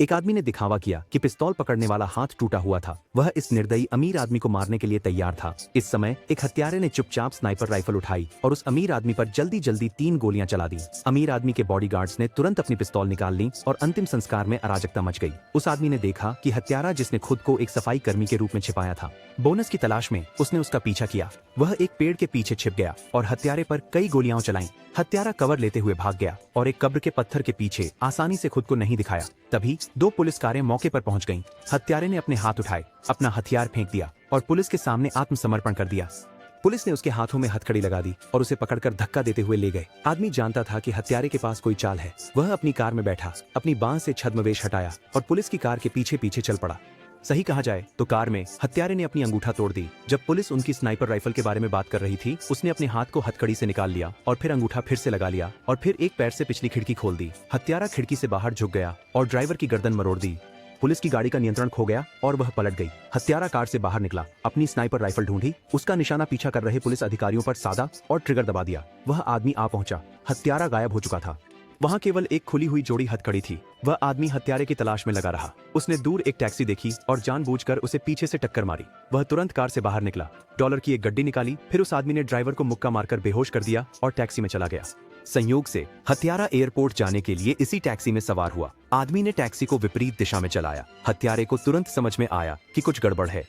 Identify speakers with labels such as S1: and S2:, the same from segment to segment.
S1: एक आदमी ने दिखावा किया कि पिस्तौल पकड़ने वाला हाथ टूटा हुआ था। वह इस निर्दयी अमीर आदमी को मारने के लिए तैयार था। इस समय एक हत्यारे ने चुपचाप स्नाइपर राइफल उठाई और उस अमीर आदमी पर जल्दी जल्दी 3 गोलियां चला दी। अमीर आदमी के बॉडीगार्ड्स ने तुरंत अपनी पिस्तौल निकाल ली और अंतिम संस्कार में अराजकता मच गई। उस आदमी ने देखा कि हत्यारा, जिसने खुद को एक सफाई कर्मी के रूप में छिपाया था, बोनस की तलाश में उसने उसका पीछा किया। वह एक पेड़ के पीछे छिप गया और हत्यारे पर कई गोलियां चलाईं। हत्यारा कवर लेते हुए भाग गया और एक कब्र के पत्थर के पीछे आसानी से खुद को नहीं दिखाया। तभी 2 पुलिस कारें मौके पर पहुंच गईं। हत्यारे ने अपने हाथ उठाए, अपना हथियार फेंक दिया और पुलिस के सामने आत्मसमर्पण कर दिया। पुलिस ने उसके हाथों में हथकड़ी लगा दी और उसे पकड़कर धक्का देते हुए ले गए। आदमी जानता था कि हत्यारे के पास कोई चाल है। वह अपनी कार में बैठा, अपनी बांह से छद्मवेश हटाया और पुलिस की कार के पीछे पीछे चल पड़ा। सही कहा जाए तो कार में हत्यारे ने अपनी अंगूठा तोड़ दी। जब पुलिस उनकी स्नाइपर राइफल के बारे में बात कर रही थी, उसने अपने हाथ को हथकड़ी से निकाल लिया और फिर अंगूठा फिर से लगा लिया और फिर एक पैर से पिछली खिड़की खोल दी। हत्यारा खिड़की से बाहर झुक गया और ड्राइवर की गर्दन मरोड़ दी। पुलिस की गाड़ी का नियंत्रण खो गया और वह पलट गई। हत्यारा कार से बाहर निकला, अपनी स्नाइपर राइफल ढूंढी, उसका निशाना पीछा कर रहे पुलिस अधिकारियों पर साधा और ट्रिगर दबा दिया। वह आदमी आ पहुंचा। हत्यारा गायब हो चुका था। वहां केवल एक खुली हुई जोड़ी हथकड़ी थी। वह आदमी हत्यारे की तलाश में लगा रहा। उसने दूर एक टैक्सी देखी और जानबूझकर उसे पीछे से टक्कर मारी। वह तुरंत कार से बाहर निकला, डॉलर की एक गड्डी निकाली, फिर उस आदमी ने ड्राइवर को मुक्का मारकर बेहोश कर दिया और टैक्सी में चला गया। संयोग से हत्यारा एयरपोर्ट जाने के लिए इसी टैक्सी में सवार हुआ। आदमी ने टैक्सी को विपरीत दिशा में चलाया। हत्यारे को तुरंत समझ में आया कि कुछ गड़बड़ है।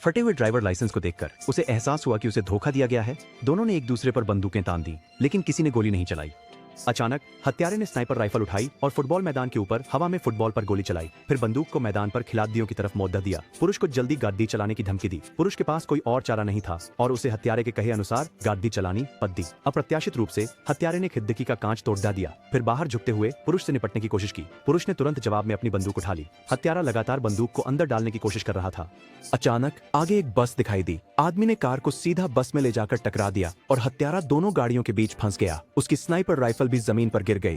S1: फटे हुए ड्राइवर लाइसेंस को देखकर उसे एहसास हुआ कि उसे धोखा दिया गया है। दोनों ने एक दूसरे पर बंदूकें तान दी, लेकिन किसी ने गोली नहीं चलाई। अचानक हत्यारे ने स्नाइपर राइफल उठाई और फुटबॉल मैदान के ऊपर हवा में फुटबॉल पर गोली चलाई। फिर बंदूक को मैदान पर खिलाड़ियों की तरफ मोड़ दिया। पुरुष को जल्दी गाड़ी चलाने की धमकी दी। पुरुष के पास कोई और चारा नहीं था और उसे हत्यारे के कहे अनुसार गाड़ी चलानी पड़ दी। अप्रत्याशित रूप से हत्यारे ने खिड़की का कांच तोड़ दिया। फिर बाहर झुकते हुए पुरुष से निपटने की कोशिश की। पुरुष ने तुरंत जवाब में अपनी बंदूक उठा ली। हत्यारा लगातार बंदूक को अंदर डालने की कोशिश कर रहा था। अचानक आगे एक बस दिखाई दी। आदमी ने कार को सीधा बस में ले जाकर टकरा दिया और हत्यारा दोनों गाड़ियों के बीच फंस गया। उसकी स्नाइपर राइफल भी जमीन पर गिर गई।